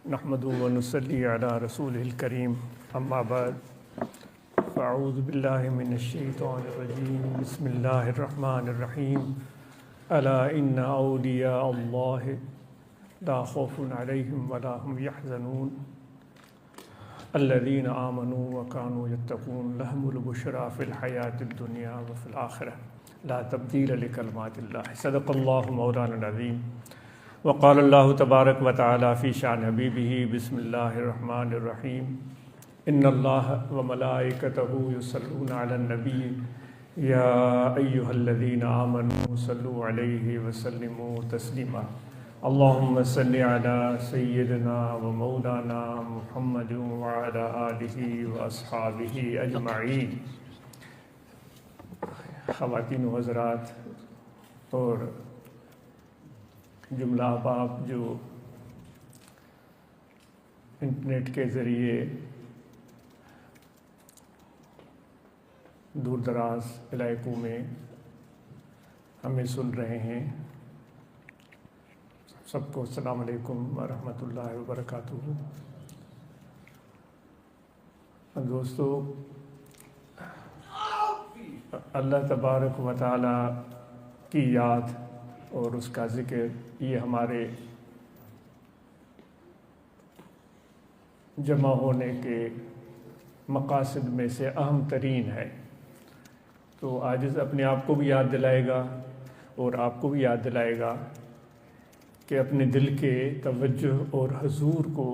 نحمدہ و نصلی علی رسولہ الکریم اما بعد فاعوذ باللہ من الشیطان الرجیم بسم اللہ الرحمن الرحیم الا ان اولیاء اللہ لا خوف علیہم ولا هم یحزنون الذین آمنوا وکانوا یتقون لهم البشری فی الحیاۃ الدنیا وفی الآخرہ لا تبدیل لکلمات اللہ صدق اللہ مولانا العظیم وقال اللہ تبارک و تعالی فی شان حبیبہ بسم اللہ الرحمن الرحیم ان اللہ وملائکتہ یصلون علی النبی یا ایہا الذین آمنوا صلوا علیہ وسلموا تسلیما اللہم صل علی سیدنا و مولانا محمد وعلی آلہ واصحابہ اجمعین۔ خواتین و حضرات اور جملہ احباب جو انٹرنیٹ کے ذریعے دور دراز علاقوں میں ہمیں سن رہے ہیں، سب کو السلام علیکم ورحمۃ اللہ وبرکاتہ۔ دوستو، اللہ تبارک و تعالی کی یاد اور اس کا ذکر یہ ہمارے جمع ہونے کے مقاصد میں سے اہم ترین ہے۔ تو آج اپنے آپ کو بھی یاد دلائے گا اور آپ کو بھی یاد دلائے گا کہ اپنے دل کے توجہ اور حضور کو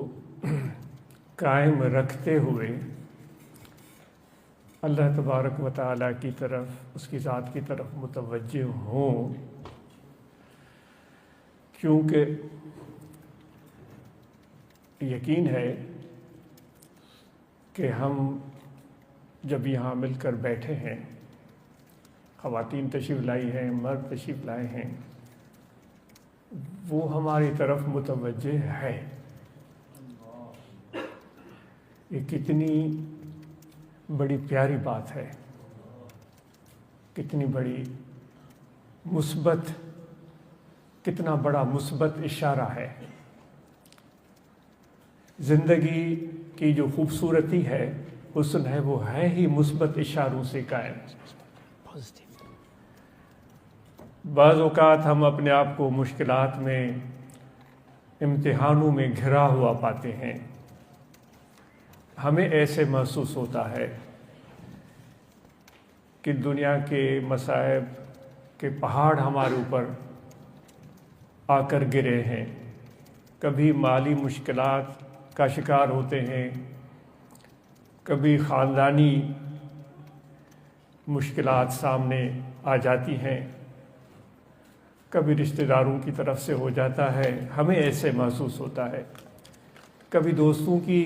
قائم رکھتے ہوئے اللہ تبارک و تعالیٰ کی طرف، اس کی ذات کی طرف متوجہ ہوں، کیونکہ یقین ہے کہ ہم جب یہاں مل کر بیٹھے ہیں، خواتین تشریف لائی ہیں، مرد تشریف لائے ہیں، وہ ہماری طرف متوجہ ہے۔ یہ کتنی بڑی پیاری بات ہے، کتنی بڑی مثبت، کتنا بڑا مثبت اشارہ ہے۔ زندگی کی جو خوبصورتی ہے، حسن ہے، وہ ہے ہی مثبت اشاروں سے قائم۔ بعض اوقات ہم اپنے آپ کو مشکلات میں، امتحانوں میں گھرا ہوا پاتے ہیں۔ ہمیں ایسے محسوس ہوتا ہے کہ دنیا کے مصائب کے پہاڑ ہمارے اوپر آ کر گرے ہیں۔ کبھی مالی مشکلات کا شکار ہوتے ہیں، کبھی خاندانی مشکلات سامنے آ جاتی ہیں، کبھی رشتہ داروں کی طرف سے ہو جاتا ہے، ہمیں ایسے محسوس ہوتا ہے۔ کبھی دوستوں کی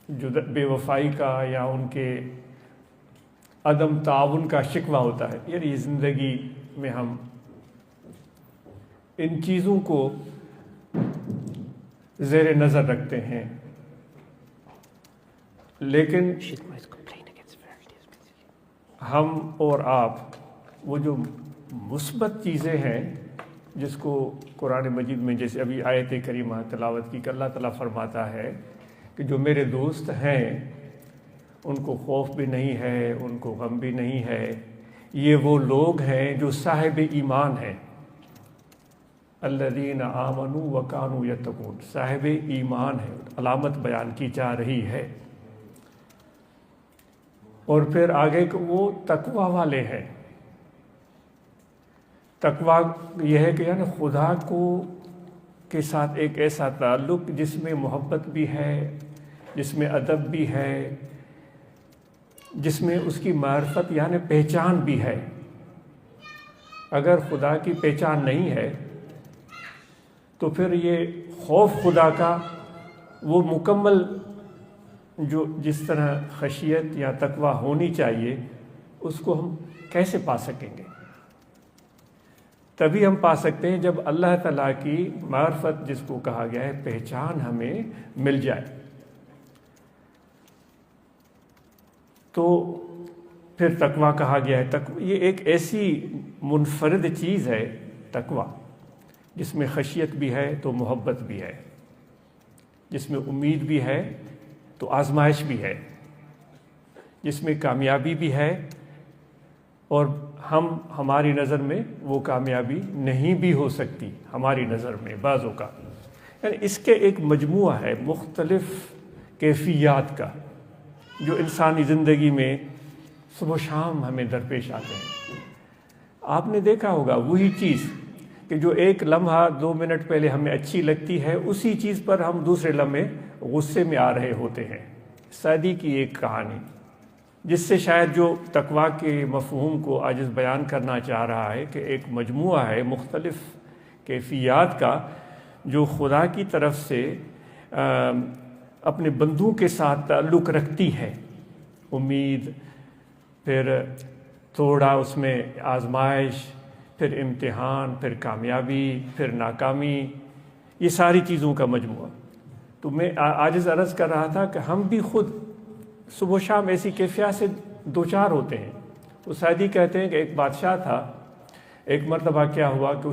جو بے وفائی کا یا ان کے عدم تعاون کا شکوہ ہوتا ہے۔ یعنی زندگی میں ہم ان چیزوں کو زیر نظر رکھتے ہیں، لیکن ہم اور آپ وہ جو مثبت چیزیں ہیں جس کو قرآن مجید میں، جیسے ابھی آیت کریمہ تلاوت کی کہ اللہ تعالیٰ فرماتا ہے کہ جو میرے دوست ہیں ان کو خوف بھی نہیں ہے، ان کو غم بھی نہیں ہے، یہ وہ لوگ ہیں جو صاحب ایمان ہیں۔ الذین آمنوا وکانوا یتقون، صاحب ایمان ہے، علامت بیان کی جا رہی ہے۔ اور پھر آگے کہ وہ تقوی والے ہیں۔ تقوی یہ ہے کہ یعنی خدا کو کے ساتھ ایک ایسا تعلق جس میں محبت بھی ہے، جس میں ادب بھی ہے، جس میں اس کی معرفت یعنی پہچان بھی ہے۔ اگر خدا کی پہچان نہیں ہے تو پھر یہ خوف خدا کا وہ مکمل جو جس طرح خشیت یا تقوی ہونی چاہیے اس کو ہم کیسے پا سکیں گے؟ تبھی ہم پا سکتے ہیں جب اللہ تعالیٰ کی معرفت، جس کو کہا گیا ہے پہچان، ہمیں مل جائے۔ تو پھر تقویٰ کہا گیا ہے۔ یہ ایک ایسی منفرد چیز ہے تقوی، جس میں خشیت بھی ہے تو محبت بھی ہے، جس میں امید بھی ہے تو آزمائش بھی ہے، جس میں کامیابی بھی ہے اور ہماری نظر میں وہ کامیابی نہیں بھی ہو سکتی ہماری نظر میں بعض اوقات، یعنی اس کے ایک مجموعہ ہے مختلف کیفیات کا جو انسانی زندگی میں صبح و شام ہمیں درپیش آتے ہیں۔ آپ نے دیکھا ہوگا وہی چیز کہ جو ایک لمحہ 2 منٹ پہلے ہمیں اچھی لگتی ہے، اسی چیز پر ہم دوسرے لمحے غصے میں آ رہے ہوتے ہیں۔ سعدی کی ایک کہانی جس سے شاید جو تقویٰ کے مفہوم کو عاجز بیان کرنا چاہ رہا ہے کہ ایک مجموعہ ہے مختلف کیفیات کا جو خدا کی طرف سے اپنے بندوں کے ساتھ تعلق رکھتی ہے، امید، پھر تھوڑا اس میں آزمائش، پھر امتحان، پھر کامیابی، پھر ناکامی، یہ ساری چیزوں کا مجموعہ۔ تو میں عاجز عرض کر رہا تھا کہ ہم بھی خود صبح و شام ایسی کیفیات سے دوچار ہوتے ہیں۔ تو سعدی کہتے ہیں کہ ایک بادشاہ تھا، ایک مرتبہ کیا ہوا کہ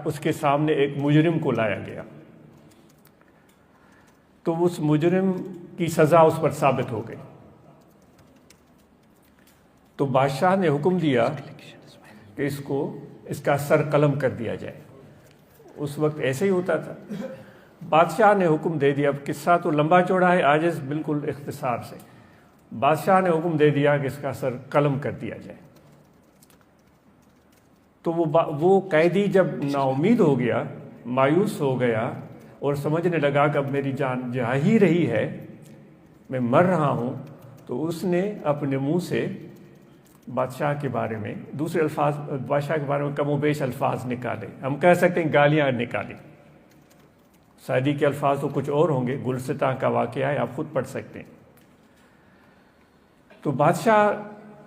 اس کے سامنے ایک مجرم کو لایا گیا، تو اس مجرم کی سزا اس پر ثابت ہو گئی۔ تو بادشاہ نے حکم دیا کہ اس کا سر قلم کر دیا جائے۔ اس وقت ایسے ہی ہوتا تھا، بادشاہ نے حکم دے دیا۔ اب قصہ تو لمبا چوڑا ہے، عاجز بالکل اختصار سے، بادشاہ نے حکم دے دیا کہ اس کا سر قلم کر دیا جائے۔ تو وہ قیدی جب نا امید ہو گیا، مایوس ہو گیا اور سمجھنے لگا کہ اب میری جان جا ہی رہی ہے، میں مر رہا ہوں، تو اس نے اپنے منہ سے بادشاہ کے بارے میں دوسرے الفاظ، بادشاہ کے بارے میں کم و بیش الفاظ نکالے، ہم کہہ سکتے ہیں گالیاں نکالی۔ سعدی کے الفاظ تو کچھ اور ہوں گے، گلستاں کا واقعہ ہے، آپ خود پڑھ سکتے ہیں۔ تو بادشاہ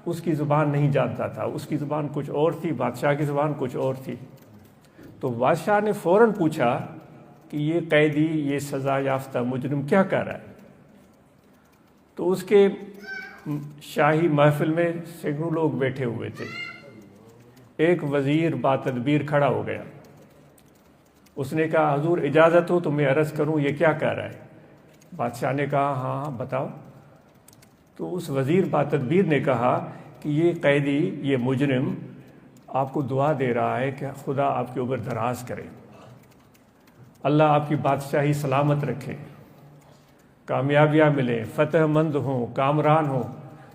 اس کی زبان نہیں جانتا تھا، اس کی زبان کچھ اور تھی، بادشاہ کی زبان کچھ اور تھی۔ تو بادشاہ نے فوراً پوچھا کہ یہ قیدی، یہ سزا یافتہ مجرم کیا کر رہا ہے؟ تو اس کے شاہی محفل میں سینکڑوں لوگ بیٹھے ہوئے تھے، ایک وزیر با تدبیر کھڑا ہو گیا، اس نے کہا حضور اجازت ہو تو میں عرض کروں یہ کیا کہہ رہا ہے؟ بادشاہ نے کہا ہاں بتاؤ۔ تو اس وزیر با تدبیر نے کہا کہ یہ قیدی، یہ مجرم آپ کو دعا دے رہا ہے کہ خدا آپ کے اوپر دراز کرے، اللہ آپ کی بادشاہی سلامت رکھے، کامیابیاں ملیں، فتح مند ہوں، کامران ہوں۔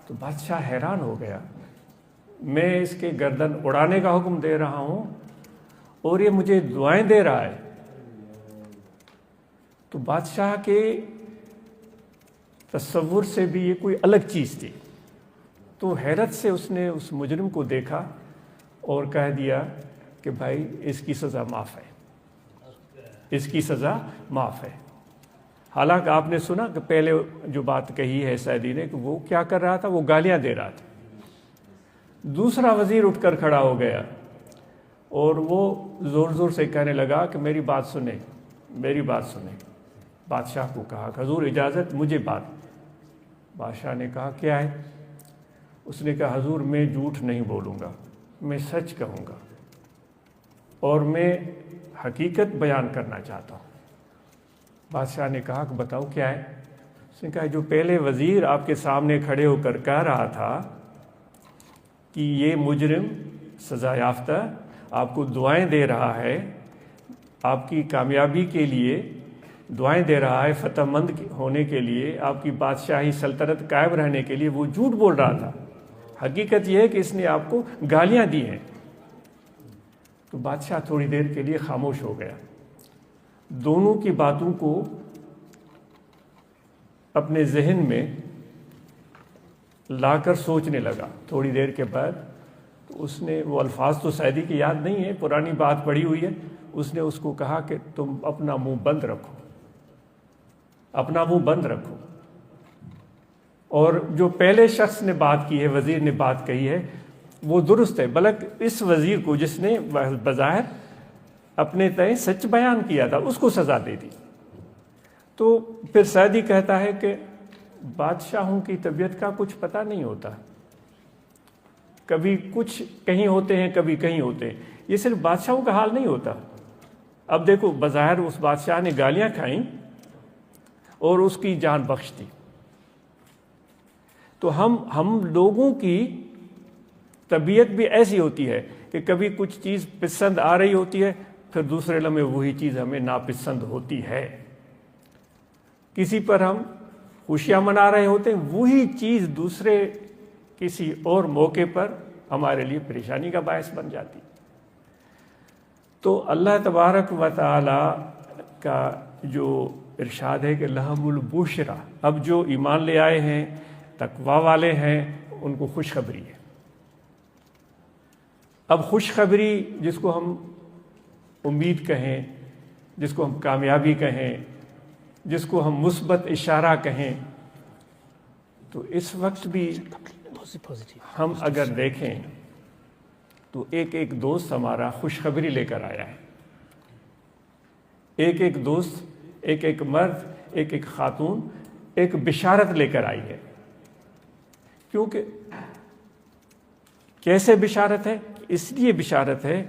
تو بادشاہ حیران ہو گیا، میں اس کے گردن اڑانے کا حکم دے رہا ہوں اور یہ مجھے دعائیں دے رہا ہے۔ تو بادشاہ کے تصور سے بھی یہ کوئی الگ چیز تھی۔ تو حیرت سے اس نے اس مجرم کو دیکھا اور کہہ دیا کہ بھائی اس کی سزا معاف ہے، اس کی سزا معاف ہے۔ حالانکہ آپ نے سنا کہ پہلے جو بات کہی ہے سعدی نے کہ وہ کیا کر رہا تھا، وہ گالیاں دے رہا تھا۔ دوسرا وزیر اٹھ کر کھڑا ہو گیا اور وہ زور زور سے کہنے لگا کہ میری بات سنیں، میری بات سنیں۔ بادشاہ کو کہا کہ حضور اجازت، مجھے بات۔ بادشاہ نے کہا کیا ہے؟ اس نے کہا حضور میں جھوٹ نہیں بولوں گا، میں سچ کہوں گا اور میں حقیقت بیان کرنا چاہتا ہوں۔ بادشاہ نے کہا کہ بتاؤ کیا ہے؟ اس نے کہا جو پہلے وزیر آپ کے سامنے کھڑے ہو کر کہہ رہا تھا کہ یہ مجرم سزا یافتہ آپ کو دعائیں دے رہا ہے، آپ کی کامیابی کے لیے دعائیں دے رہا ہے، فتح مند ہونے کے لیے، آپ کی بادشاہی سلطنت قائم رہنے کے لیے، وہ جھوٹ بول رہا تھا۔ حقیقت یہ ہے کہ اس نے آپ کو گالیاں دی ہیں۔ تو بادشاہ تھوڑی دیر کے لیے خاموش ہو گیا، دونوں کی باتوں کو اپنے ذہن میں لا کر سوچنے لگا۔ تھوڑی دیر کے بعد تو اس نے، وہ الفاظ تو سعدی کی یاد نہیں ہے، پرانی بات پڑھی ہوئی ہے، اس نے اس کو کہا کہ تم اپنا منہ بند رکھو، اپنا منہ بند رکھو۔ اور جو پہلے شخص نے بات کی ہے، وزیر نے بات کہی ہے، وہ درست ہے، بلکہ اس وزیر کو جس نے بظاہر اپنے تئیں سچ بیان کیا تھا اس کو سزا دے دی۔ تو پھر سعدی کہتا ہے کہ بادشاہوں کی طبیعت کا کچھ پتہ نہیں ہوتا، کبھی کچھ کہیں ہوتے ہیں کبھی کہیں ہوتے ہیں. یہ صرف بادشاہوں کا حال نہیں ہوتا. اب دیکھو بظاہر اس بادشاہ نے گالیاں کھائیں اور اس کی جان بخش دی. تو ہم لوگوں کی طبیعت بھی ایسی ہوتی ہے کہ کبھی کچھ چیز پسند آ رہی ہوتی ہے، پھر دوسرے لمحے وہی چیز ہمیں ناپسند ہوتی ہے. کسی پر ہم خوشیاں منا رہے ہوتے ہیں، وہی چیز دوسرے کسی اور موقع پر ہمارے لیے پریشانی کا باعث بن جاتی. تو اللہ تبارک و تعالی کا جو ارشاد ہے کہ لہم البشرا، اب جو ایمان لے آئے ہیں، تقوی والے ہیں، ان کو خوشخبری ہے. اب خوشخبری جس کو ہم امید کہیں، جس کو ہم کامیابی کہیں، جس کو ہم مثبت اشارہ کہیں، تو اس وقت بھی ہم اگر دیکھیں تو ایک دوست ہمارا خوشخبری لے کر آیا ہے. ایک دوست، ایک مرد، ایک خاتون ایک بشارت لے کر آئی ہے. کیونکہ کیسے بشارت ہے؟ اس لیے بشارت ہے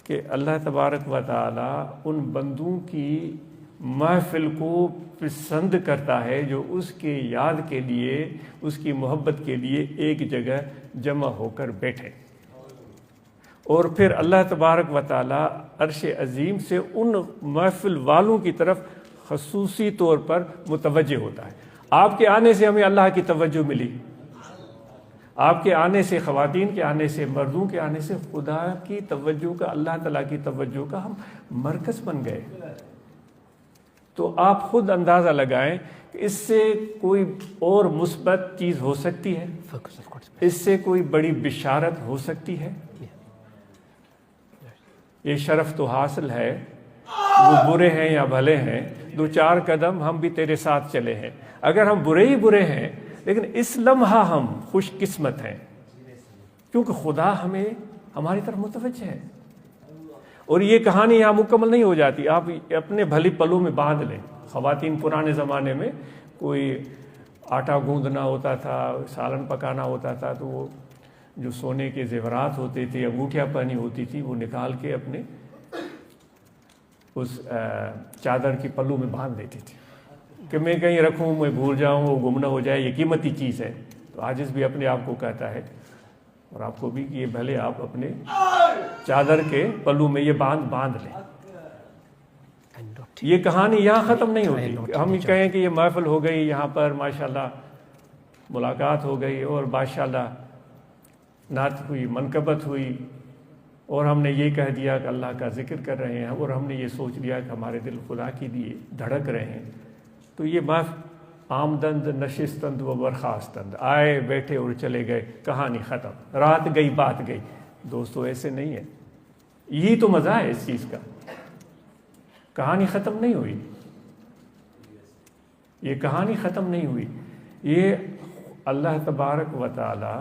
کہ اللہ تبارک و تعالی ان بندوں کی محفل کو پسند کرتا ہے جو اس کے یاد کے لیے، اس کی محبت کے لیے ایک جگہ جمع ہو کر بیٹھے. اور پھر اللہ تبارک و تعالی عرش عظیم سے ان محفل والوں کی طرف خصوصی طور پر متوجہ ہوتا ہے. آپ کے آنے سے ہمیں اللہ کی توجہ ملی، آپ کے آنے سے، خواتین کے آنے سے، مردوں کے آنے سے خدا کی توجہ کا، اللہ تعالیٰ کی توجہ کا ہم مرکز بن گئے. تو آپ خود اندازہ لگائیں کہ اس سے کوئی اور مثبت چیز ہو سکتی ہے؟ اس سے کوئی بڑی بشارت ہو سکتی ہے؟ یہ شرف تو حاصل ہے، وہ برے ہیں یا بھلے ہیں، 2-4 قدم ہم بھی تیرے ساتھ چلے ہیں. اگر ہم برے ہی برے ہیں لیکن اس لمحہ ہم خوش قسمت ہیں، کیونکہ خدا ہماری طرف متوجہ ہے. اور یہ کہانی یہاں مکمل نہیں ہو جاتی. آپ اپنے بھلی پلوں میں باندھ لیں. خواتین پرانے زمانے میں کوئی آٹا گوندنا ہوتا تھا، سالن پکانا ہوتا تھا، تو وہ جو سونے کے زیورات ہوتے تھے، انگوٹھیاں پہنی ہوتی تھی، وہ نکال کے اپنے اس چادر کی پلو میں باندھ دیتی تھی کہ میں کہیں رکھوں، میں بھول جاؤں، وہ گم نہ ہو جائے، یہ قیمتی چیز ہے. تو عاجز بھی اپنے آپ کو کہتا ہے اور آپ کو بھی کہ یہ بھلے آپ اپنے چادر کے پلو میں یہ باندھ لیں. یہ کہانی یہاں ختم نہیں ہوتی. ہم کہیں کہ یہ محفل ہو گئی، یہاں پر ماشاءاللہ ملاقات ہو گئی اور ماشاءاللہ نعت ہوئی، منقبت ہوئی، اور ہم نے یہ کہہ دیا کہ اللہ کا ذکر کر رہے ہیں، اور ہم نے یہ سوچ لیا کہ ہمارے دل خدا کے لیے دھڑک رہے ہیں. تو یہ آمدند نشستند و برخاستند، آئے بیٹھے اور چلے گئے، کہانی ختم، رات گئی بات گئی. دوستو ایسے نہیں ہے. یہی تو مزہ ہے اس چیز کا. کہانی ختم نہیں ہوئی، یہ کہانی ختم نہیں ہوئی. یہ اللہ تبارک و تعالی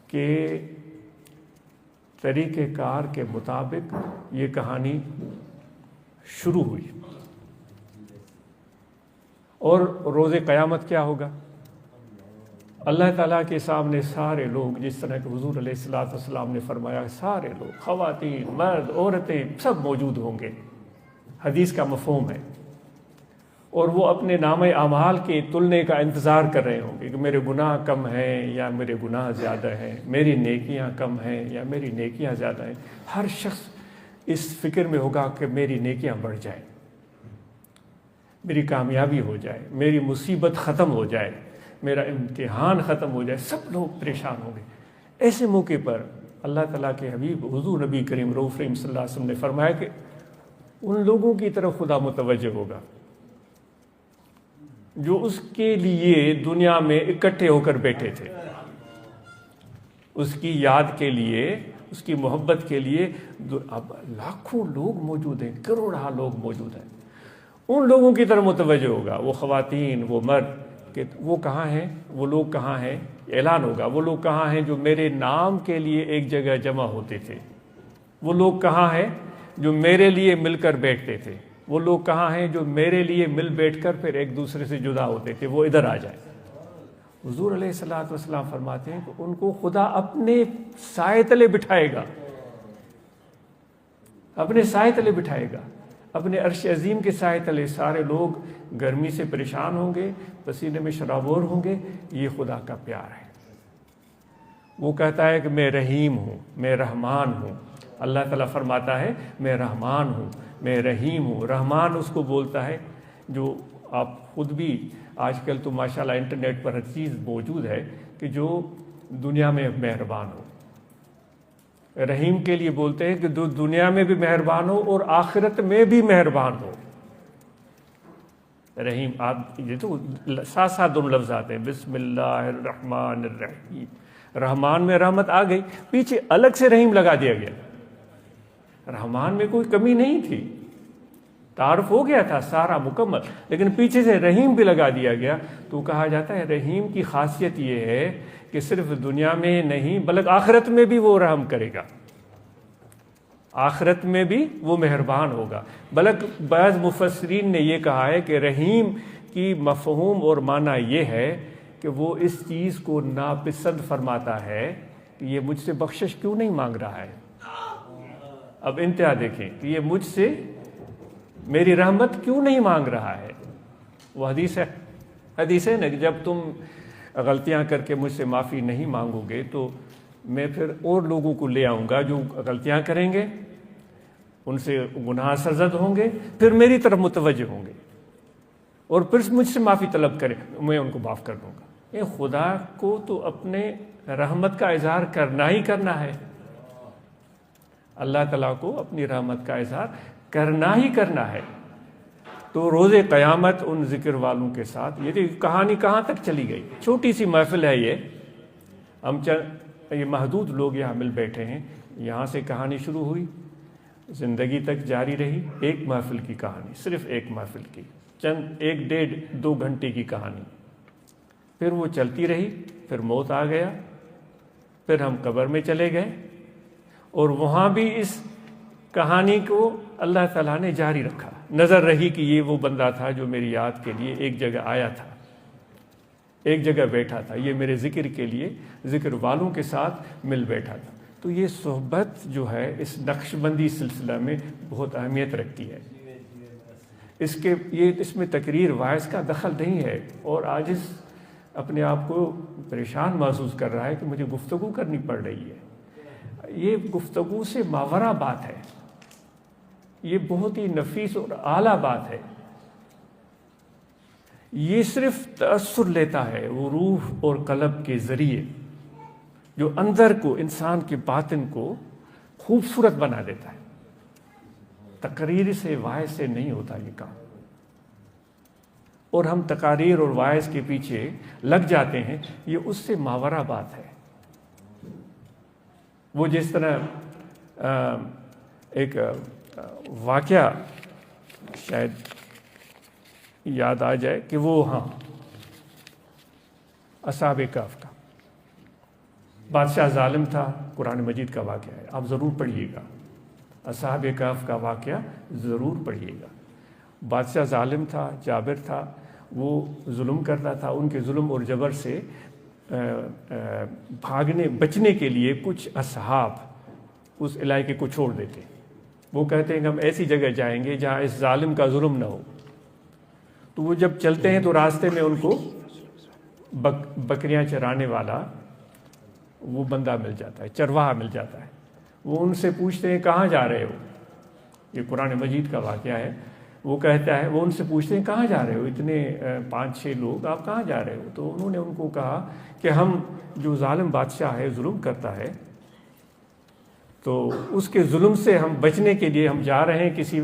کے طریقہ کار کے مطابق یہ کہانی شروع ہوئی. اور روز قیامت کیا ہوگا؟ اللہ تعالیٰ کے سامنے سارے لوگ، جس طرح کہ حضور علیہ الصلوۃ والسلام نے فرمایا، سارے لوگ، خواتین، مرد، عورتیں، سب موجود ہوں گے. حدیث کا مفہوم ہے. اور وہ اپنے نامہ اعمال کے تلنے کا انتظار کر رہے ہوں گے کہ میرے گناہ کم ہیں یا میرے گناہ زیادہ ہیں، میری نیکیاں کم ہیں یا میری نیکیاں زیادہ ہیں. ہر شخص اس فکر میں ہوگا کہ میری نیکیاں بڑھ جائیں، میری کامیابی ہو جائے، میری مصیبت ختم ہو جائے، میرا امتحان ختم ہو جائے. سب لوگ پریشان ہوں گے. ایسے موقع پر اللہ تعالیٰ کے حبیب حضور نبی کریم رؤوف رحیم صلی اللہ علیہ وسلم نے فرمایا کہ ان لوگوں کی طرف خدا متوجہ ہوگا جو اس کے لیے دنیا میں اکٹھے ہو کر بیٹھے تھے، اس کی یاد کے لیے، اس کی محبت کے لیے. اب لاکھوں لوگ موجود ہیں، کروڑہ لوگ موجود ہیں. ان لوگوں کی طرف متوجہ ہوگا، وہ خواتین، وہ مرد، کہ وہ کہاں ہیں، وہ لوگ کہاں ہیں. اعلان ہوگا، وہ لوگ کہاں ہیں جو میرے نام کے لیے ایک جگہ جمع ہوتے تھے. وہ لوگ کہاں ہیں جو میرے لیے مل کر بیٹھتے تھے. وہ لوگ کہاں ہیں جو میرے لیے مل بیٹھ کر پھر ایک دوسرے سے جدا ہوتے تھے. وہ ادھر آ جائیں. حضور علیہ الصلوۃ والسلام فرماتے ہیں کہ ان کو خدا اپنے سائے تلے بٹھائے گا، اپنے سائے تلے بٹھائے گا، اپنے عرش عظیم کے سائے تلے سارے لوگ گرمی سے پریشان ہوں گے، پسینے میں شرابور ہوں گے۔ یہ خدا کا پیار ہے۔ وہ کہتا ہے کہ میں رحیم ہوں، میں رحمان ہوں۔ اللہ تعالیٰ فرماتا ہے میں رحمان ہوں، میں رحیم ہوں۔ رحمان اس کو بولتا ہے جو آپ خود بھی آج کل تو ماشاءاللہ انٹرنیٹ پر ہر چیز موجود ہے کہ جو دنیا میں مہربان ہو۔ رحیم کے لیے بولتے ہیں کہ جو دنیا میں بھی مہربان ہو اور آخرت میں بھی مہربان ہو۔ رحیم، آپ یہ تو ساتھ ساتھ دونوں لفظ آتے ہیں، بسم اللہ الرحمن الرحیم۔ رحمان میں رحمت آ گئی، پیچھے الگ سے رحیم لگا دیا گیا۔ رحمان میں کوئی کمی نہیں تھی، تعارف ہو گیا تھا سارا مکمل، لیکن پیچھے سے رحیم بھی لگا دیا گیا۔ تو کہا جاتا ہے رحیم کی خاصیت یہ ہے کہ صرف دنیا میں نہیں بلکہ آخرت میں بھی وہ رحم کرے گا، آخرت میں بھی وہ مہربان ہوگا۔ بلکہ بعض مفسرین نے یہ کہا ہے کہ رحیم کی مفہوم اور معنی یہ ہے کہ وہ اس چیز کو ناپسند فرماتا ہے کہ یہ مجھ سے بخشش کیوں نہیں مانگ رہا ہے۔ اب انتہا دیکھیں کہ یہ مجھ سے میری رحمت کیوں نہیں مانگ رہا ہے۔ وہ حدیث ہے نا کہ جب تم غلطیاں کر کے مجھ سے معافی نہیں مانگو گے تو میں پھر اور لوگوں کو لے آؤں گا جو غلطیاں کریں گے، ان سے گناہ سرزد ہوں گے، پھر میری طرف متوجہ ہوں گے اور پھر مجھ سے معافی طلب کریں، میں ان کو معاف کر دوں گا۔ یہ خدا کو تو اپنے رحمت کا اظہار کرنا ہی کرنا ہے، اللہ تعالیٰ کو اپنی رحمت کا اظہار کرنا ہی کرنا ہے۔ تو روز قیامت ان ذکر والوں کے ساتھ یہ کہانی کہاں تک چلی گئی، چھوٹی سی محفل ہے یہ محدود لوگ یہاں مل بیٹھے ہیں، یہاں سے کہانی شروع ہوئی، زندگی تک جاری رہی، ایک محفل کی کہانی، صرف ایک محفل کی، چند 1-1.5-2 گھنٹے کی کہانی، پھر وہ چلتی رہی، پھر موت آ گیا، پھر ہم قبر میں چلے گئے، اور وہاں بھی اس کہانی کو اللہ تعالیٰ نے جاری رکھا۔ نظر رہی کہ یہ وہ بندہ تھا جو میری یاد کے لیے ایک جگہ آیا تھا، ایک جگہ بیٹھا تھا، یہ میرے ذکر کے لیے ذکر والوں کے ساتھ مل بیٹھا تھا۔ تو یہ صحبت جو ہے اس نقش بندی سلسلہ میں بہت اہمیت رکھتی ہے۔ اس میں تقریر واعظ کا دخل نہیں ہے، اور عاجز اپنے آپ کو پریشان محسوس کر رہا ہے کہ مجھے گفتگو کرنی پڑ رہی ہے۔ یہ گفتگو سے ماورا بات ہے، یہ بہت ہی نفیس اور اعلیٰ بات ہے۔ یہ صرف تأثر لیتا ہے وہ روح اور قلب کے ذریعے جو اندر کو، انسان کے باطن کو خوبصورت بنا دیتا ہے۔ تقریر سے، واعظ سے نہیں ہوتا یہ کام، اور ہم تقاریر اور واعظ کے پیچھے لگ جاتے ہیں، یہ اس سے ماورا بات ہے۔ وہ جس طرح ایک واقعہ شاید یاد آ جائے کہ وہ اصحاب کہف کا بادشاہ ظالم تھا، قرآن مجید کا واقعہ ہے، آپ ضرور پڑھیے گا، اصحاب کہف کا واقعہ ضرور پڑھیے گا۔ بادشاہ ظالم تھا، جابر تھا، وہ ظلم کرتا تھا، ان کے ظلم اور جبر سے بچنے کے لیے کچھ اصحاب اس علاقے کو چھوڑ دیتے، وہ کہتے ہیں کہ ہم ایسی جگہ جائیں گے جہاں اس ظالم کا ظلم نہ ہو۔ تو وہ جب چلتے ہیں تو راستے میں ان کو بکریاں چرانے والا وہ بندہ مل جاتا ہے، چرواہا مل جاتا ہے۔ وہ ان سے پوچھتے ہیں کہاں جا رہے ہو، یہ قرآن مجید کا واقعہ ہے۔ وہ کہتا ہے، وہ ان سے پوچھتے ہیں کہاں جا رہے ہو، اتنے 5-6 لوگ، آپ کہاں جا رہے ہو؟ تو انہوں نے ان کو کہا کہ ہم جو ظالم بادشاہ ہے، ظلم کرتا ہے، تو اس کے ظلم سے ہم بچنے کے لیے ہم جا رہے ہیں کسی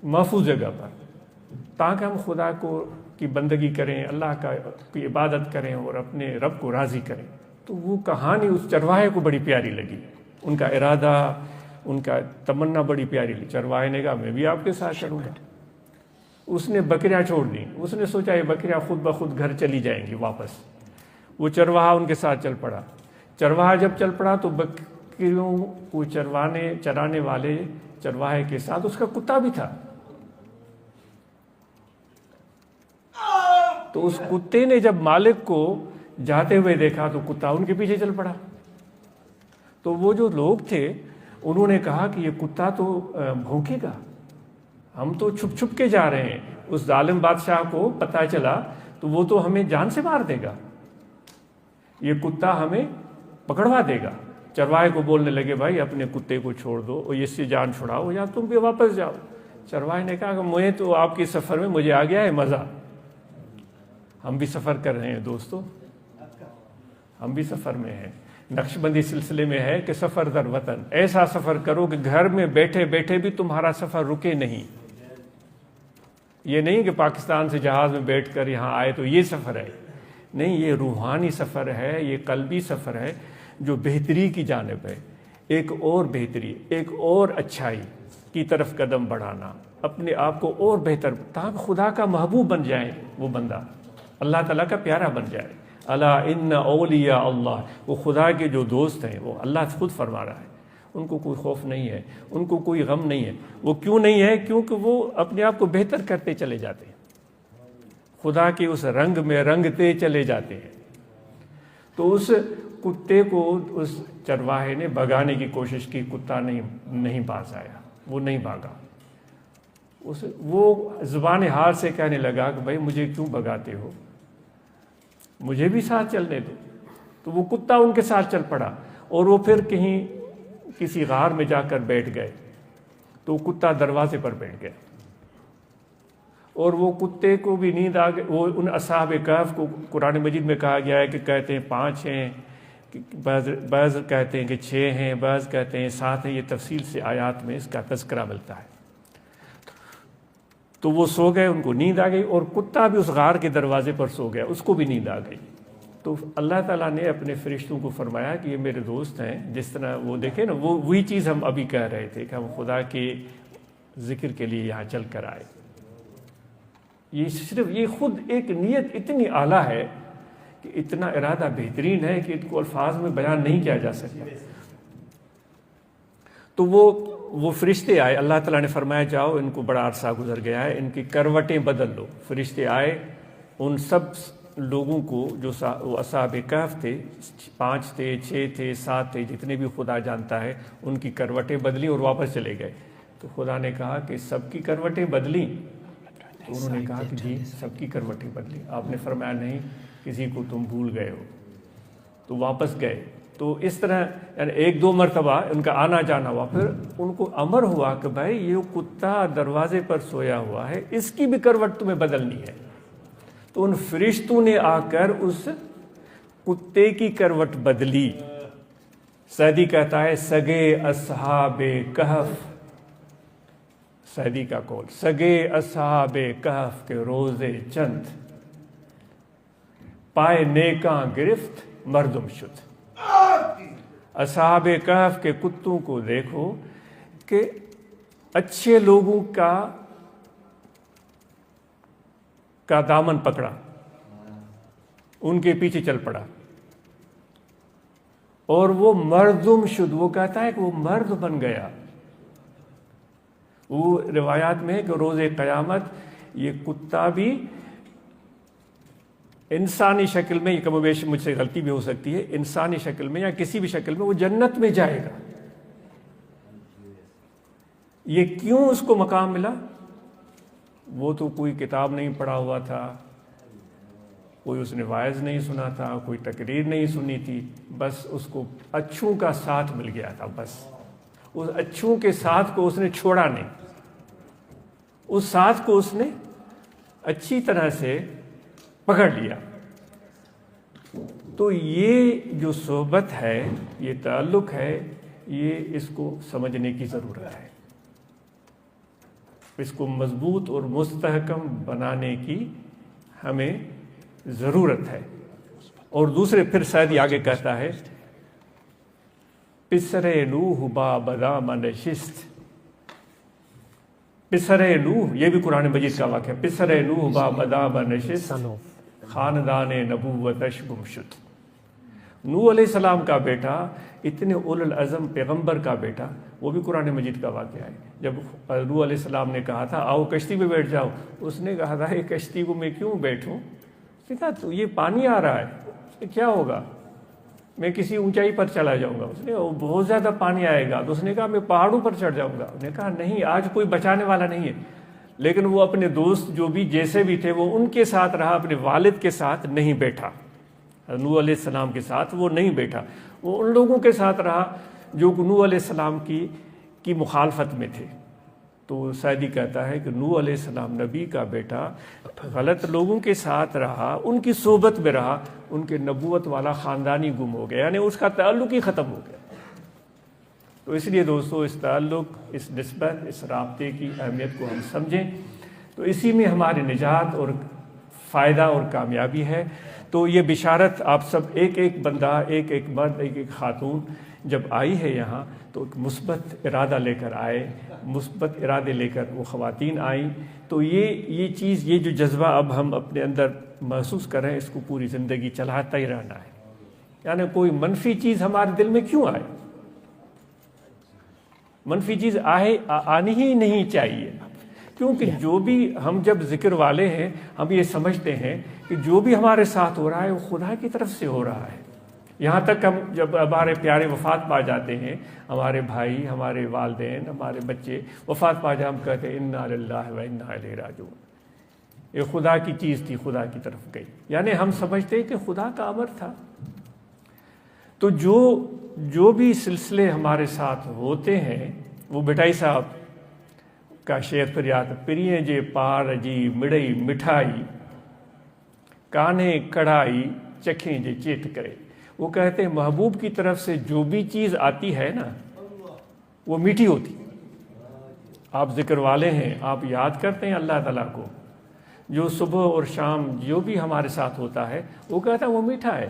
محفوظ جگہ پر، تاکہ ہم خدا کی بندگی کریں، اللہ کی عبادت کریں اور اپنے رب کو راضی کریں۔ تو وہ کہانی اس چرواہے کو بڑی پیاری لگی، ان کا ارادہ، ان کا تمنا بڑی پیاری لگی۔ چرواہے نے کہا میں بھی آپ کے ساتھ چلوں گا۔ اس نے بکریاں چھوڑ دیں، اس نے سوچا یہ بکریاں خود بخود گھر چلی جائیں گی واپس۔ وہ چرواہا ان کے ساتھ چل پڑا۔ چرواہا جب چل پڑا تو بکریوں کو چرانے والے چرواہے کے ساتھ اس کا کتا بھی تھا۔ تو اس کتے نے جب مالک کو جاتے ہوئے دیکھا تو کتا ان کے پیچھے چل پڑا۔ تو وہ جو لوگ تھے انہوں نے کہا کہ یہ کتا تو بھونکے گا، ہم تو چھپ چھپ کے جا رہے ہیں، اس ظالم بادشاہ کو پتہ چلا تو وہ تو ہمیں جان سے مار دے گا، یہ کتا ہمیں پکڑوا دے گا۔ چرواہے کو بولنے لگے بھائی اپنے کتے کو چھوڑ دو اور اس سے جان چھڑاؤ یا تم بھی واپس جاؤ۔ چرواہے نے کہا کہ مجھے تو آپ کے سفر میں مجھے آ گیا ہے مزہ، ہم بھی سفر کر رہے ہیں دوستو، ہم بھی سفر میں ہیں۔ نقشبندی سلسلے میں ہے کہ سفر در وطن، ایسا سفر کرو کہ گھر میں بیٹھے بیٹھے بھی تمہارا سفر رکے نہیں۔ یہ نہیں کہ پاکستان سے جہاز میں بیٹھ کر یہاں آئے تو یہ سفر ہے، نہیں، یہ روحانی سفر ہے، یہ قلبی سفر ہے جو بہتری کی جانب ہے، ایک اور بہتری، ایک اور اچھائی کی طرف قدم بڑھانا، اپنے آپ کو اور بہتر تاکہ خدا کا محبوب بن جائے، وہ بندہ اللہ تعالیٰ کا پیارا بن جائے۔ الا ان اولیاء اللہ، وہ خدا کے جو دوست ہیں، وہ اللہ خود فرما رہا ہے، ان کو کوئی خوف نہیں ہے، ان کو کوئی غم نہیں ہے۔ وہ کیوں نہیں ہے؟ کیونکہ وہ اپنے آپ کو بہتر کرتے چلے جاتے ہیں، خدا کے اس رنگ میں رنگتے چلے جاتے ہیں۔ تو اس کتے کو اس چرواہے نے بھگانے کی کوشش کی، کتا نہیں باز آیا، وہ نہیں بھاگا۔ وہ زبان حال سے کہنے لگا کہ بھائی مجھے کیوں بھگاتے ہو، مجھے بھی ساتھ چلنے دو۔ تو وہ کتا ان کے ساتھ چل پڑا اور وہ پھر کہیں کسی غار میں جا کر بیٹھ گئے، تو کتا دروازے پر بیٹھ گیا اور وہ کتے کو بھی نیند آ گئی۔ وہ ان اصحاب کہف کو قرآن مجید میں کہا گیا ہے کہ کہتے ہیں 5 ہیں، بعض کہتے ہیں کہ 6 ہیں، بعض کہتے ہیں 7 ہیں، یہ تفصیل سے آیات میں اس کا تذکرہ ملتا ہے۔ تو وہ سو گئے، ان کو نیند آ گئی، اور کتا بھی اس غار کے دروازے پر سو گیا، اس کو بھی نیند آ گئی۔ تو اللہ تعالیٰ نے اپنے فرشتوں کو فرمایا کہ یہ میرے دوست ہیں، جس طرح وہ دیکھیں نا، وہی چیز ہم ابھی کہہ رہے تھے کہ ہم خدا کے ذکر کے لیے یہاں چل کر آئے۔ یہ خود ایک نیت اتنی اعلیٰ ہے کہ اتنا ارادہ بہترین ہے کہ ان کو الفاظ میں بیان نہیں کیا جا سکتا۔ تو وہ فرشتے آئے، اللہ تعالیٰ نے فرمایا جاؤ، ان کو بڑا عرصہ گزر گیا ہے، ان کی کروٹیں بدل لو۔ فرشتے آئے، ان سب لوگوں کو جو اصحاب کہف تھے، 5 تھے، 6 تھے، 7 تھے، جتنے بھی خدا جانتا ہے، ان کی کروٹیں بدلی اور واپس چلے گئے۔ تو خدا نے کہا کہ سب کی کروٹیں بدلی؟ تو انہوں نے کہا کہ جی سب کی کروٹیں بدلی۔ آپ نے فرمایا نہیں، کسی کو تم بھول گئے ہو، تو واپس گئے۔ تو اس طرح یعنی 1-2 مرتبہ ان کا آنا جانا ہوا، پھر ان کو امر ہوا کہ بھائی یہ کتا دروازے پر سویا ہوا ہے، اس کی بھی کروٹ تمہیں بدلنی ہے۔ تو ان فرشتوں نے آ کر اس کتے کی کروٹ بدلی۔ سعدی کہتا ہے سگے اصحاب کہف، سعدی کا قول، سگے اصحاب کہف کے روزے چند، پائے نیکاں گرفت مردم شد۔ اصحاب کہف کے کتوں کو دیکھو کہ اچھے لوگوں کا دامن پکڑا، ان کے پیچھے چل پڑا، اور وہ مردم شد، وہ کہتا ہے کہ وہ مرد بن گیا۔ وہ روایات میں ہے کہ روز قیامت یہ کتا بھی انسانی شکل میں، یہ کم و بیش مجھ سے غلطی بھی ہو سکتی ہے، انسانی شکل میں یا کسی بھی شکل میں وہ جنت میں جائے گا۔ یہ کیوں اس کو مقام ملا؟ وہ تو کوئی کتاب نہیں پڑھا ہوا تھا، کوئی اس نے واعظ نہیں سنا تھا، کوئی تقریر نہیں سنی تھی، بس اس کو اچھوں کا ساتھ مل گیا تھا۔ بس اس اچھوں کے ساتھ کو اس نے چھوڑا نہیں، اس ساتھ کو اس نے اچھی طرح سے پکڑ لیا۔ تو یہ جو صحبت ہے، یہ تعلق ہے، یہ اس کو سمجھنے کی ضرورت ہے، اس کو مضبوط اور مستحکم بنانے کی ہمیں ضرورت ہے۔ اور دوسرے پھر سعدی آگے کہتا ہے پسر نوح با بدام نشست، پسر نوح یہ بھی قرآن مجید کا واقعہ ہے، پسر نوح با بدام نشست خاندان نبوتش گم شد۔ نوح علیہ السلام کا بیٹا، اتنے اول العزم پیغمبر کا بیٹا، وہ بھی قرآن مجید کا واقعہ ہے۔ جب نوح علیہ السلام نے کہا تھا آؤ کشتی میں بیٹھ جاؤ، اس نے کہا تھا یہ کشتی کو میں کیوں بیٹھوں؟ اس نے کہا تو یہ پانی آ رہا ہے، کیا ہوگا؟ میں کسی اونچائی پر چلا جاؤں گا۔ اس نے بہت زیادہ پانی آئے گا، تو اس نے کہا میں پہاڑوں پر چڑھ جاؤں گا۔ اس نے کہا نہیں، آج کوئی بچانے والا نہیں ہے۔ لیکن وہ اپنے دوست جو بھی جیسے بھی تھے وہ ان کے ساتھ رہا، اپنے والد کے ساتھ نہیں بیٹھا، نوح علیہ السلام کے ساتھ وہ نہیں بیٹھا، وہ ان لوگوں کے ساتھ رہا جو نوح علیہ السلام کی مخالفت میں تھے۔ تو سعدی کہتا ہے کہ نوح علیہ السلام نبی کا بیٹا غلط لوگوں کے ساتھ رہا، ان کی صحبت میں رہا، ان کے نبوت والا خاندانی گم ہو گیا، یعنی اس کا تعلق ہی ختم ہو گیا۔ تو اس لیے دوستو اس تعلق، اس نسبت، اس رابطے کی اہمیت کو ہم سمجھیں، تو اسی میں ہماری نجات اور فائدہ اور کامیابی ہے۔ تو یہ بشارت آپ سب، ایک ایک بندہ، ایک ایک مرد، ایک ایک خاتون جب آئی ہے یہاں تو ایک مثبت ارادہ لے کر آئے، مثبت ارادے لے کر وہ خواتین آئیں، تو یہ چیز، یہ جو جذبہ اب ہم اپنے اندر محسوس کر رہے ہیں، اس کو پوری زندگی چلاتا ہی رہنا ہے۔ یعنی کوئی منفی چیز ہمارے دل میں کیوں آئے؟ منفی چیز آنی ہی نہیں چاہیے، کیونکہ جو بھی ہم جب ذکر والے ہیں، ہم یہ سمجھتے ہیں کہ جو بھی ہمارے ساتھ ہو رہا ہے وہ خدا کی طرف سے ہو رہا ہے۔ یہاں تک ہم جب ہمارے پیارے وفات پا جاتے ہیں، ہمارے بھائی، ہمارے والدین، ہمارے بچے وفات پا جائے، ہم کہتے ہیں انا للہ و انا الیہ راجعون، یہ خدا کی چیز تھی، خدا کی طرف گئی، یعنی ہم سمجھتے ہیں کہ خدا کا امر تھا۔ تو جو بھی سلسلے ہمارے ساتھ ہوتے ہیں، وہ بٹائی صاحب کا شعر پھر یاد، پریے جے پار جی مڑئی مٹھائی، کانے کڑھائی چکھیں جے چیت کرے۔ وہ کہتے ہیں محبوب کی طرف سے جو بھی چیز آتی ہے نا وہ میٹھی ہوتی۔ آپ ذکر والے ہیں، آپ یاد کرتے ہیں اللہ تعالیٰ کو، جو صبح اور شام جو بھی ہمارے ساتھ ہوتا ہے وہ کہتا ہے وہ میٹھا ہے۔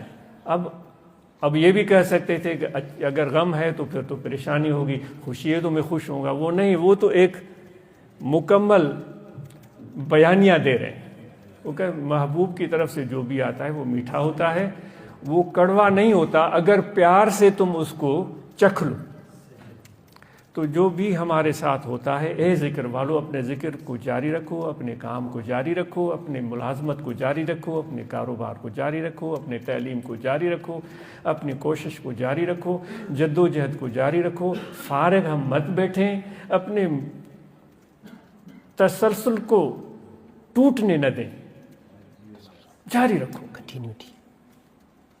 اب یہ بھی کہہ سکتے تھے کہ اگر غم ہے تو پھر تو پریشانی ہوگی، خوشی ہے تو میں خوش ہوں گا، وہ نہیں، وہ تو ایک مکمل بیانیہ دے رہے ہیں۔ وہ کہ محبوب کی طرف سے جو بھی آتا ہے وہ میٹھا ہوتا ہے، وہ کڑوا نہیں ہوتا اگر پیار سے تم اس کو چکھ لو۔ تو جو بھی ہمارے ساتھ ہوتا ہے، اے ذکر والو، اپنے ذکر کو جاری رکھو، اپنے کام کو جاری رکھو، اپنے ملازمت کو جاری رکھو، اپنے کاروبار کو جاری رکھو، اپنے تعلیم کو جاری رکھو، اپنی کوشش کو جاری رکھو، جد و جہد کو جاری رکھو، فارغ ہم مت بیٹھیں، اپنے تسلسل کو ٹوٹنے نہ دیں، جاری رکھو، کنٹینیوٹی۔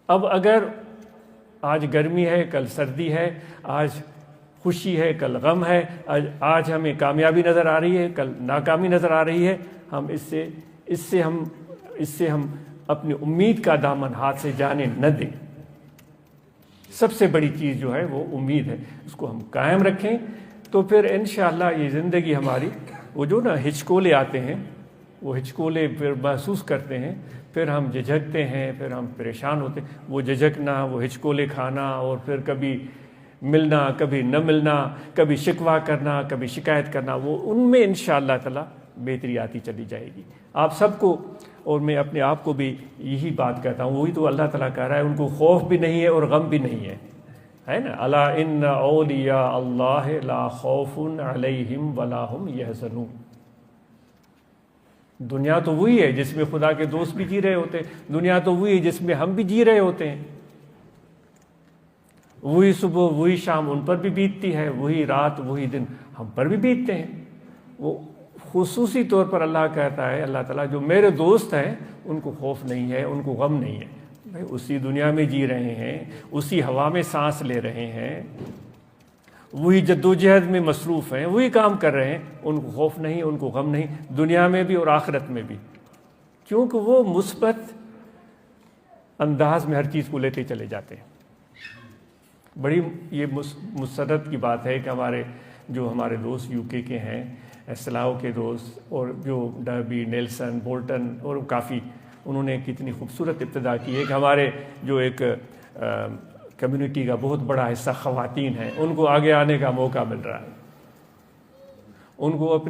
اب اگر آج گرمی ہے، کل سردی ہے، آج خوشی ہے، کل غم ہے، آج ہمیں کامیابی نظر آ رہی ہے، کل ناکامی نظر آ رہی ہے، ہم اس سے ہم اپنی امید کا دامن ہاتھ سے جانے نہ دیں۔ سب سے بڑی چیز جو ہے وہ امید ہے، اس کو ہم قائم رکھیں، تو پھر انشاءاللہ یہ زندگی ہماری، وہ جو نا ہچکولے آتے ہیں، وہ ہچکولے پھر محسوس کرتے ہیں، پھر ہم جھجکتے ہیں، پھر ہم پریشان ہوتے ہیں، وہ جھجکنا، وہ ہچکولے کھانا، اور پھر کبھی ملنا، کبھی نہ ملنا، کبھی شکوہ کرنا، کبھی شکایت کرنا، وہ ان میں انشاءاللہ تعالی بہتری آتی چلی جائے گی۔ آپ سب کو، اور میں اپنے آپ کو بھی یہی بات کہتا ہوں، وہی تو اللہ تعالیٰ کہہ رہا ہے، ان کو خوف بھی نہیں ہے اور غم بھی نہیں ہے نا، الا ان اولیاء اللہ لا خوف علیہم ولا ہم یحزنون۔ دنیا تو وہی ہے جس میں خدا کے دوست بھی جی رہے ہوتے ہیں، دنیا تو وہی ہے جس میں ہم بھی جی رہے ہوتے ہیں، وہی صبح وہی شام ان پر بھی بیتتی ہے، وہی رات وہی دن ہم پر بھی بیتتے ہیں۔ وہ خصوصی طور پر اللہ کہتا ہے، اللہ تعالیٰ جو میرے دوست ہیں ان کو خوف نہیں ہے، ان کو غم نہیں ہے، بھائی اسی دنیا میں جی رہے ہیں، اسی ہوا میں سانس لے رہے ہیں، وہی جدوجہد میں مصروف ہیں، وہی کام کر رہے ہیں، ان کو خوف نہیں، ان کو غم نہیں، دنیا میں بھی اور آخرت میں بھی، کیونکہ وہ مثبت انداز میں ہر چیز کو لیتے چلے جاتے ہیں۔ بڑی یہ مسرت کی بات ہے کہ ہمارے دوست یو کے ہیں، اسلاؤ کے دوست، اور جو ڈربی، نیلسن، بولٹن، اور کافی انہوں نے کتنی خوبصورت ابتدا کی ہے کہ ہمارے جو ایک کمیونٹی کا بہت بڑا حصہ خواتین ہیں، ان کو آگے آنے کا موقع مل رہا ہے، ان کو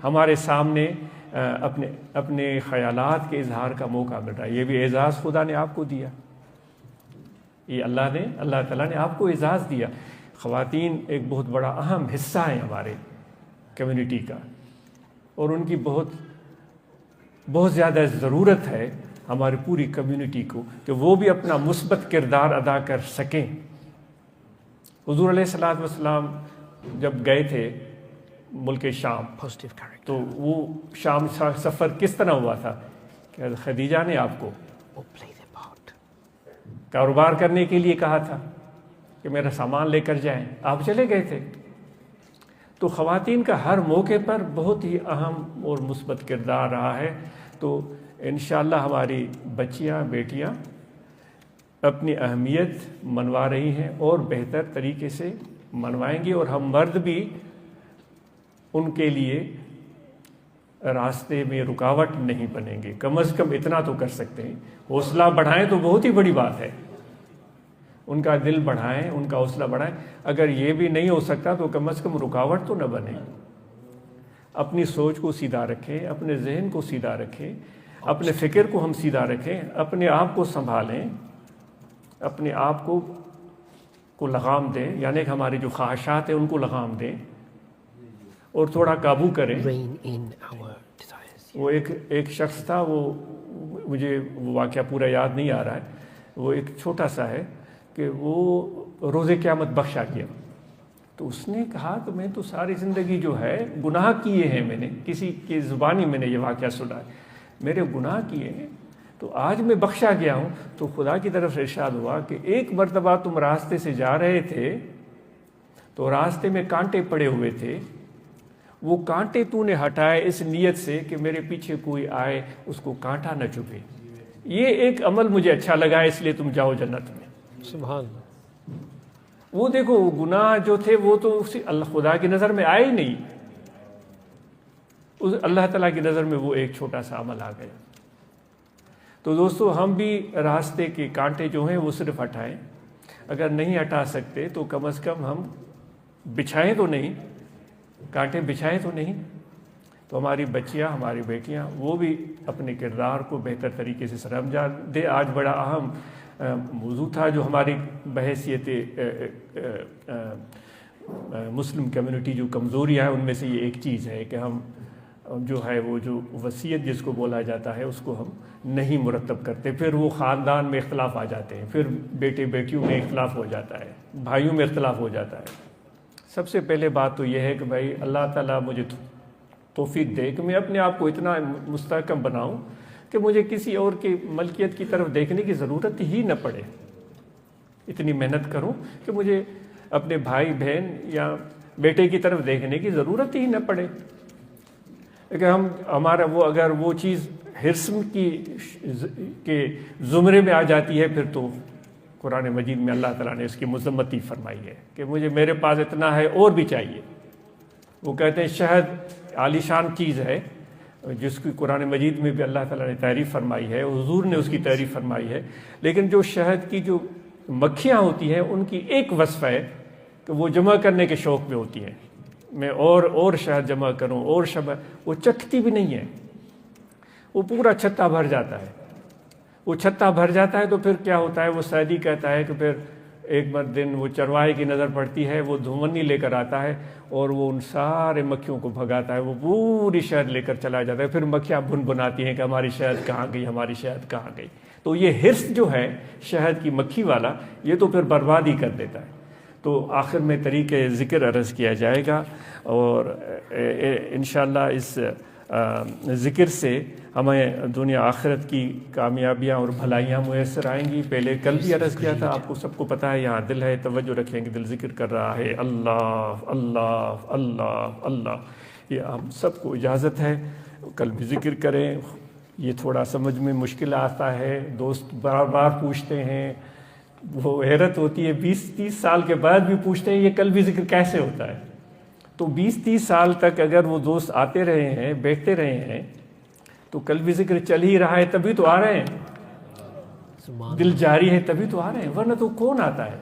ہمارے سامنے اپنے خیالات کے اظہار کا موقع مل رہا ہے۔ یہ بھی اعزاز خدا نے آپ کو دیا، یہ اللہ تعالیٰ نے آپ کو اعزاز دیا۔ خواتین ایک بہت بڑا اہم حصہ ہیں ہمارے کمیونٹی کا، اور ان کی بہت زیادہ ضرورت ہے ہماری پوری کمیونٹی کو کہ وہ بھی اپنا مثبت کردار ادا کر سکیں۔ حضور علیہ الصلوۃ والسلام جب گئے تھے ملک شام تو وہ شام سفر کس طرح ہوا تھا کہ خدیجہ نے آپ کو کاروبار کرنے کے لیے کہا تھا کہ میرا سامان لے کر جائیں، آپ چلے گئے تھے۔ تو خواتین کا ہر موقع پر بہت ہی اہم اور مثبت کردار رہا ہے۔ تو انشاءاللہ ہماری بچیاں بیٹیاں اپنی اہمیت منوا رہی ہیں اور بہتر طریقے سے منوائیں گی، اور ہم مرد بھی ان کے لیے راستے میں رکاوٹ نہیں بنیں گے۔ کم از کم اتنا تو کر سکتے ہیں، حوصلہ بڑھائیں تو بہت ہی بڑی بات ہے، ان کا دل بڑھائیں، ان کا حوصلہ بڑھائیں۔ اگر یہ بھی نہیں ہو سکتا تو کم از کم رکاوٹ تو نہ بنے۔ اپنی سوچ کو سیدھا رکھیں، اپنے ذہن کو سیدھا رکھیں، اپنے فکر کو ہم سیدھا رکھیں، اپنے آپ کو سنبھالیں، اپنے آپ کو لگام دیں، یعنی کہ ہماری جو خواہشات ہیں ان کو لگام دیں اور تھوڑا قابو کریں۔ وہ ایک شخص تھا، وہ مجھے وہ واقعہ پورا یاد نہیں آ رہا ہے، وہ ایک چھوٹا سا ہے کہ وہ روز قیامت بخشا گیا۔ تو اس نے کہا کہ میں تو ساری زندگی جو ہے گناہ کیے ہیں، میں نے کسی کی زبانی میں نے یہ واقعہ سنا ہے، میرے گناہ کیے ہیں، تو آج میں بخشا گیا ہوں۔ تو خدا کی طرف سے ارشاد ہوا کہ ایک مرتبہ تم راستے سے جا رہے تھے تو راستے میں کانٹے پڑے ہوئے تھے، وہ کانٹے تو نے ہٹائے اس نیت سے کہ میرے پیچھے کوئی آئے اس کو کانٹا نہ چبھے۔ یہ ایک عمل مجھے اچھا لگا، اس لیے تم جاؤ جنت میں۔ سبحان اللہ۔ وہ دیکھو گناہ جو تھے وہ تو اللہ خدا کی نظر میں آئے ہی نہیں، اللہ تعالیٰ کی نظر میں وہ ایک چھوٹا سا عمل آ گیا۔ تو دوستو ہم بھی راستے کے کانٹے جو ہیں وہ صرف ہٹائیں، اگر نہیں ہٹا سکتے تو کم از کم ہم بچھائیں تو نہیں، کانٹے بچھائیں تو نہیں۔ تو ہماری بچیاں، ہماری بیٹیاں وہ بھی اپنے کردار کو بہتر طریقے سے سر انجام دے۔ آج بڑا اہم موضوع تھا جو ہماری بحیثیت مسلم کمیونٹی جو کمزوریاں ہیں ان میں سے یہ ایک چیز ہے کہ ہم جو ہے وہ جو وصیت جس کو بولا جاتا ہے اس کو ہم نہیں مرتب کرتے، پھر وہ خاندان میں اختلاف آ جاتے ہیں، پھر بیٹے بیٹیوں میں اختلاف ہو جاتا ہے، بھائیوں میں اختلاف ہو جاتا ہے۔ سب سے پہلے بات تو یہ ہے کہ بھائی اللہ تعالیٰ مجھے توفیق دے کہ میں اپنے آپ کو اتنا مستحکم بناؤں کہ مجھے کسی اور کی ملکیت کی طرف دیکھنے کی ضرورت ہی نہ پڑے، اتنی محنت کروں کہ مجھے اپنے بھائی بہن یا بیٹے کی طرف دیکھنے کی ضرورت ہی نہ پڑے۔ کہ ہمارا وہ اگر وہ چیز حرص کے زمرے میں آ جاتی ہے، پھر تو قرآن مجید میں اللہ تعالیٰ نے اس کی مذمت فرمائی ہے کہ میرے پاس اتنا ہے اور بھی چاہیے۔ وہ کہتے ہیں شہد عالی شان چیز ہے جس کی قرآن مجید میں بھی اللہ تعالیٰ نے تعریف فرمائی ہے، حضور نے اس کی تعریف فرمائی ہے، لیکن جو شہد کی جو مکھیاں ہوتی ہیں ان کی ایک وصف ہے کہ وہ جمع کرنے کے شوق میں ہوتی ہیں، میں اور شہد جمع کروں اور وہ چکھتی بھی نہیں ہے، وہ پورا چھتا بھر جاتا ہے۔ وہ چھتا بھر جاتا ہے تو پھر کیا ہوتا ہے، وہ سعدی کہتا ہے کہ پھر ایک دن وہ چرواہے کی نظر پڑتی ہے، وہ دھومنی لے کر آتا ہے اور وہ ان سارے مکھیوں کو بھگاتا ہے، وہ پوری شہد لے کر چلا جاتا ہے، پھر مکھیاں بناتی ہیں کہ ہماری شہد کہاں گئی، ہماری شہد کہاں گئی۔ تو یہ حرص جو ہے شہد کی مکھی والا، یہ تو پھر بربادی کر دیتا ہے۔ تو آخر میں طریقے ذکر عرض کیا جائے گا، اور انشاءاللہ اس ذکر سے ہمیں دنیا آخرت کی کامیابیاں اور بھلائیاں میسر آئیں گی۔ پہلے کل بھی عرض کیا تھا، آپ کو سب کو پتہ ہے، یہاں دل ہے، توجہ رکھیں کہ دل ذکر کر رہا ہے، اللہ اللہ اللہ اللہ۔ یہ ہم سب کو اجازت ہے، کل بھی ذکر کریں۔ یہ تھوڑا سمجھ میں مشکل آتا ہے، دوست بار بار پوچھتے ہیں، وہ حیرت ہوتی ہے، 20-30 سال کے بعد بھی پوچھتے ہیں یہ کل بھی ذکر کیسے ہوتا ہے۔ تو 20-30 سال تک اگر وہ دوست آتے رہے ہیں، بیٹھتے رہے ہیں، تو کل بھی ذکر چل ہی رہا ہے، تبھی تو آ رہے ہیں، دل جاری ہے تبھی تو آ رہے ہیں، ورنہ تو کون آتا ہے۔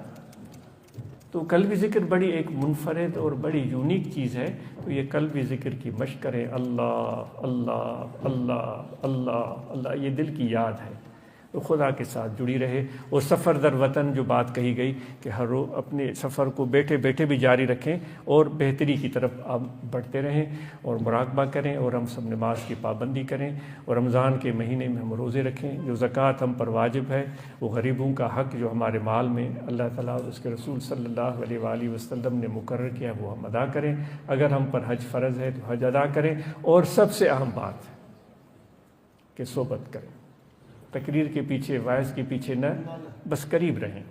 تو کل بھی ذکر بڑی ایک منفرد اور بڑی یونیک چیز ہے، تو یہ کل بھی ذکر کی مشق کریں، اللہ اللہ اللہ اللہ اللہ، یہ دل کی یاد ہے۔ تو خدا کے ساتھ جڑی رہے. اور سفر در وطن جو بات کہی گئی کہ ہر روز اپنے سفر کو بیٹھے بیٹھے بھی جاری رکھیں اور بہتری کی طرف آپ بڑھتے رہیں اور مراقبہ کریں. اور ہم سب نماز کی پابندی کریں اور رمضان کے مہینے میں ہم روزے رکھیں. جو زکوٰۃ ہم پر واجب ہے وہ غریبوں کا حق جو ہمارے مال میں اللہ تعالیٰ اور اس کے رسول صلی اللہ علیہ وآلہ وسلم نے مقرر کیا وہ ہم ادا کریں. اگر ہم پر حج فرض ہے تو حج ادا کریں. اور سب سے اہم بات کہ صحبت کریں. تقریر کے پیچھے وائز کے پیچھے نہ بس قریب رہیں.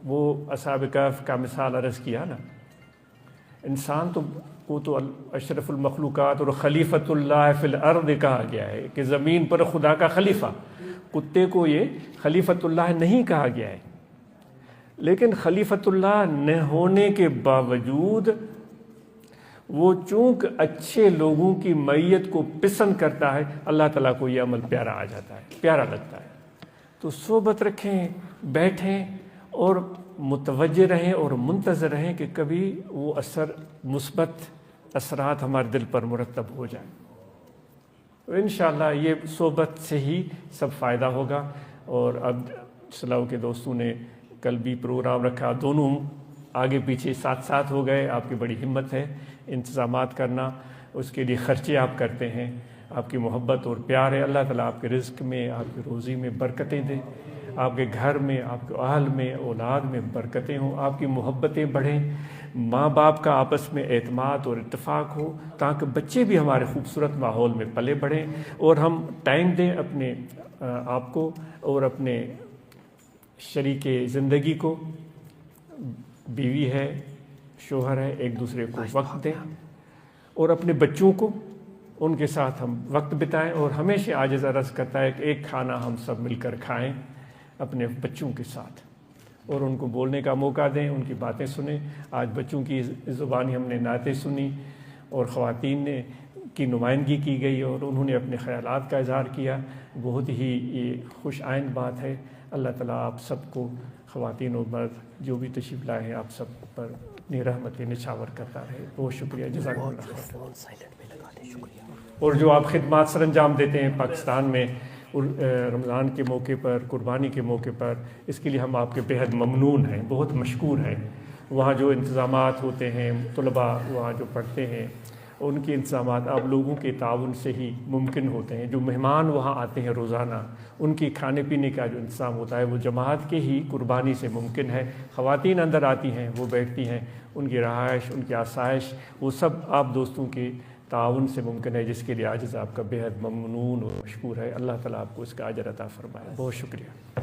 وہ اصحاب کہف کا مثال عرض کیا نا, انسان کو تو اشرف المخلوقات اور خلیفۃ اللہ فی الارض کہا گیا ہے کہ زمین پر خدا کا خلیفہ. کتے کو یہ خلیفۃ اللہ نہیں کہا گیا ہے, لیکن خلیفۃ اللہ نہ ہونے کے باوجود وہ چونکہ اچھے لوگوں کی معیت کو پسند کرتا ہے, اللہ تعالیٰ کو یہ عمل پیارا آ جاتا ہے, پیارا لگتا ہے. تو صحبت رکھیں, بیٹھیں اور متوجہ رہیں اور منتظر رہیں کہ کبھی وہ مثبت اثرات ہمارے دل پر مرتب ہو جائیں. تو انشاءاللہ یہ صحبت سے ہی سب فائدہ ہوگا. اور اب صلاح کے دوستوں نے کل بھی پروگرام رکھا, دونوں آگے پیچھے ساتھ ساتھ ہو گئے. آپ کی بڑی ہمت ہے انتظامات کرنا, اس کے لیے خرچے آپ کرتے ہیں, آپ کی محبت اور پیار ہے. اللہ تعالیٰ آپ کے رزق میں, آپ کی روزی میں برکتیں دے, آپ کے گھر میں, آپ کے اہل میں, اولاد میں برکتیں ہوں, آپ کی محبتیں بڑھیں, ماں باپ کا آپس میں اعتماد اور اتفاق ہو تاکہ بچے بھی ہمارے خوبصورت ماحول میں پلے بڑھیں. اور ہم ٹائم دیں اپنے آپ کو اور اپنے شریک زندگی کو, بیوی ہے, شوہر ہے, ایک دوسرے کو وقت دیں اور اپنے بچوں کو ان کے ساتھ ہم وقت بتائیں. اور ہمیشہ عاجز عرض کرتا ہے کہ ایک کھانا ہم سب مل کر کھائیں اپنے بچوں کے ساتھ اور ان کو بولنے کا موقع دیں, ان کی باتیں سنیں. آج بچوں کی زبانی ہم نے نعتیں سنی اور خواتین نے کی نمائندگی کی گئی اور انہوں نے اپنے خیالات کا اظہار کیا. بہت ہی یہ خوش آئند بات ہے. اللہ تعالیٰ آپ سب کو, خواتین و مرد جو بھی تشریف لائے ہیں, آپ سب پر اپنی رحمت نچھاور کرتا رہے. بہت شکریہ, جزاک اللہ. اور جو آپ خدمات سر انجام دیتے ہیں پاکستان میں رمضان کے موقع پر, قربانی کے موقع پر, اس کے لیے ہم آپ کے بےحد ممنون ہیں, بہت مشکور ہیں. وہاں جو انتظامات ہوتے ہیں, طلباء وہاں جو پڑھتے ہیں, ان کے انتظامات آپ لوگوں کے تعاون سے ہی ممکن ہوتے ہیں. جو مہمان وہاں آتے ہیں روزانہ, ان کی کھانے پینے کا جو انتظام ہوتا ہے وہ جماعت کے ہی قربانی سے ممکن ہے. خواتین اندر آتی ہیں, وہ بیٹھتی ہیں, ان کی رہائش, ان کی آسائش, وہ سب آپ دوستوں کے تعاون سے ممکن ہے, جس کے لیے عاجز آپ کا بےحد ممنون اور مشکور ہے. اللہ تعالیٰ آپ کو اس کا اجر عطا فرمائے. بہت شکریہ.